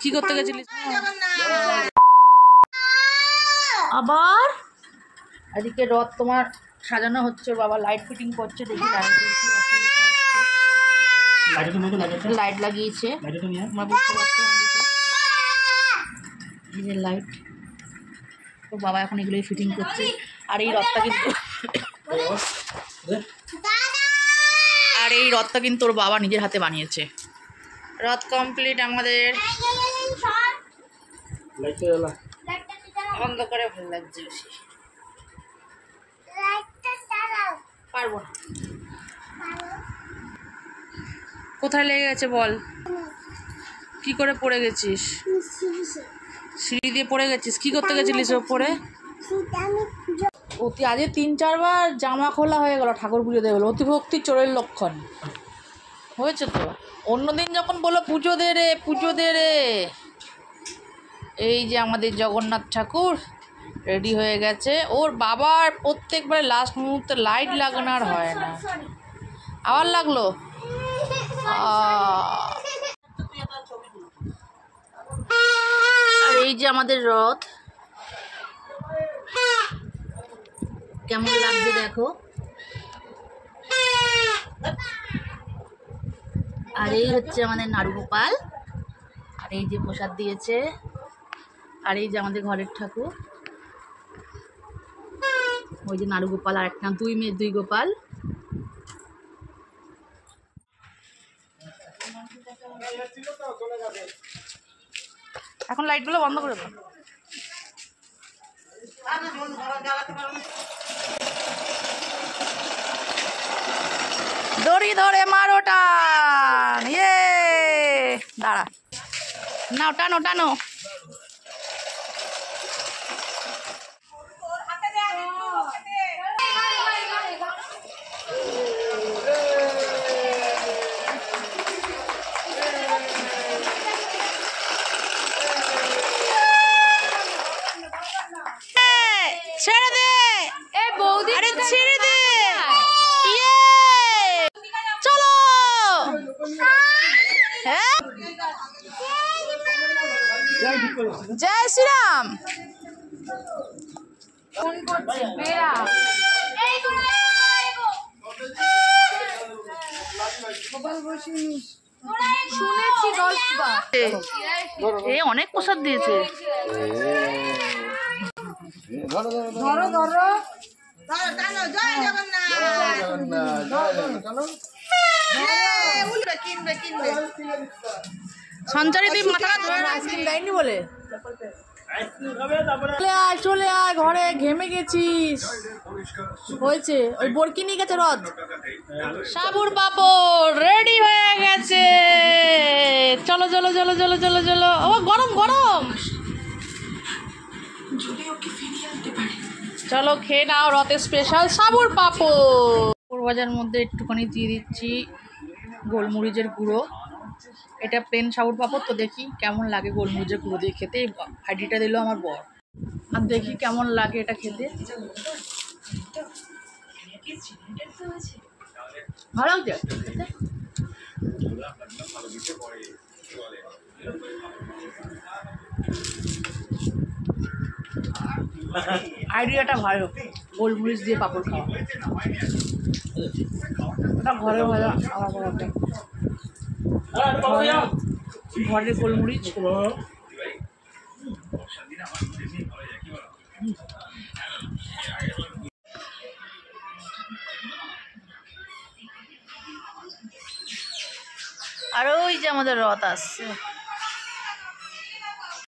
কি করতে গেছিলিস? আবার এদিকে রথ তোমার সাজানো হচ্ছে, বাবা লাইট ফিটিং করছে, দেখি লাইট লাগিয়েছে, লাইট তো বাবা এখন এগুলোই ফিটিং করছে। আর এই রথটা কিন্তু ওর বাবা নিজের হাতে বানিয়েছে। রথ কমপ্লিট আমাদের। বন্ধ করে ভালো লাগছে বেশি, পারবো না। কোথায় লেগে গেছে বল? কি করে পড়ে গেছিস? সিঁড়ি দিয়ে পড়ে গেছিস? কি করতে গেছিলিস ওপরে? অতি আজকে 3-4 বার জামা খোলা হয়ে গেল ঠাকুর পুজো দেবে বলে। অতিভক্তি চোরের লক্ষণ হয়েছে তো। অন্যদিন যখন বলো পুজো দে রে পুজো দে রে। এই যে আমাদের জগন্নাথ ঠাকুর রেডি হয়ে গেছে। ওর বাবার প্রত্যেকবারে লাস্ট মুহূর্তে লাইট লাগানো আর হয় না। আবার লাগলো। আর এই যে আমাদের রথ কেমন লাগছে দেখো। আর এই হচ্ছে আমাদের নাড়ু গোপাল। আর এই যে প্রসাদ দিয়েছে। আর এই যে আমাদের ঘরের ঠাকুর, ওই যে নাড়ু গোপাল। আর একটা 2 মেয়ে 2 গোপাল। এখন লাইটগুলো বন্ধ করে দাও। দড়ি ধরে মারো টান। ইয়ে দাঁড়া, নাও টানো টানো। ছেড়ে দে বৌদি, আরে ছেড়ে দে। চলো জয় শ্রীরাম। অনেক প্রসাদ দিয়েছে। ধরো ধরো সঞ্চারী, তুই মাথা আইসক্রিম দেয়নি বলে চলে আয় ঘরে, ঘেমে গেছিস। হয়েছে ওই বরকি নিয়ে গেছে রথ। সাবুর পাপড় রেডি হয়ে গেছে। চলো চলো চলো চলো চলো চলো। ও গরম গরম। চলো খেয়ে নাও রথের স্পেশাল সাবুর পাপড়। ভাজার মধ্যে একটুখানি দিয়ে দিচ্ছি গোলমরিচের গুঁড়ো। এটা প্লেন সাবুর পাপড়, তো দেখি কেমন লাগে গোলমরিচের গুঁড়ো দিয়ে খেতে। আইডিটা দিল আমার বর। আর দেখি কেমন লাগে এটা খেতে। ভালো লাগছে আইডিয়াটা ভালো, গোলমরিচ দিয়ে পাপড় খাওয়া। ওটা ঘরে ভাজা আমার ঘরে ঘরের গোলমরিচ। আর ওই যে আমাদের রথ আসছে।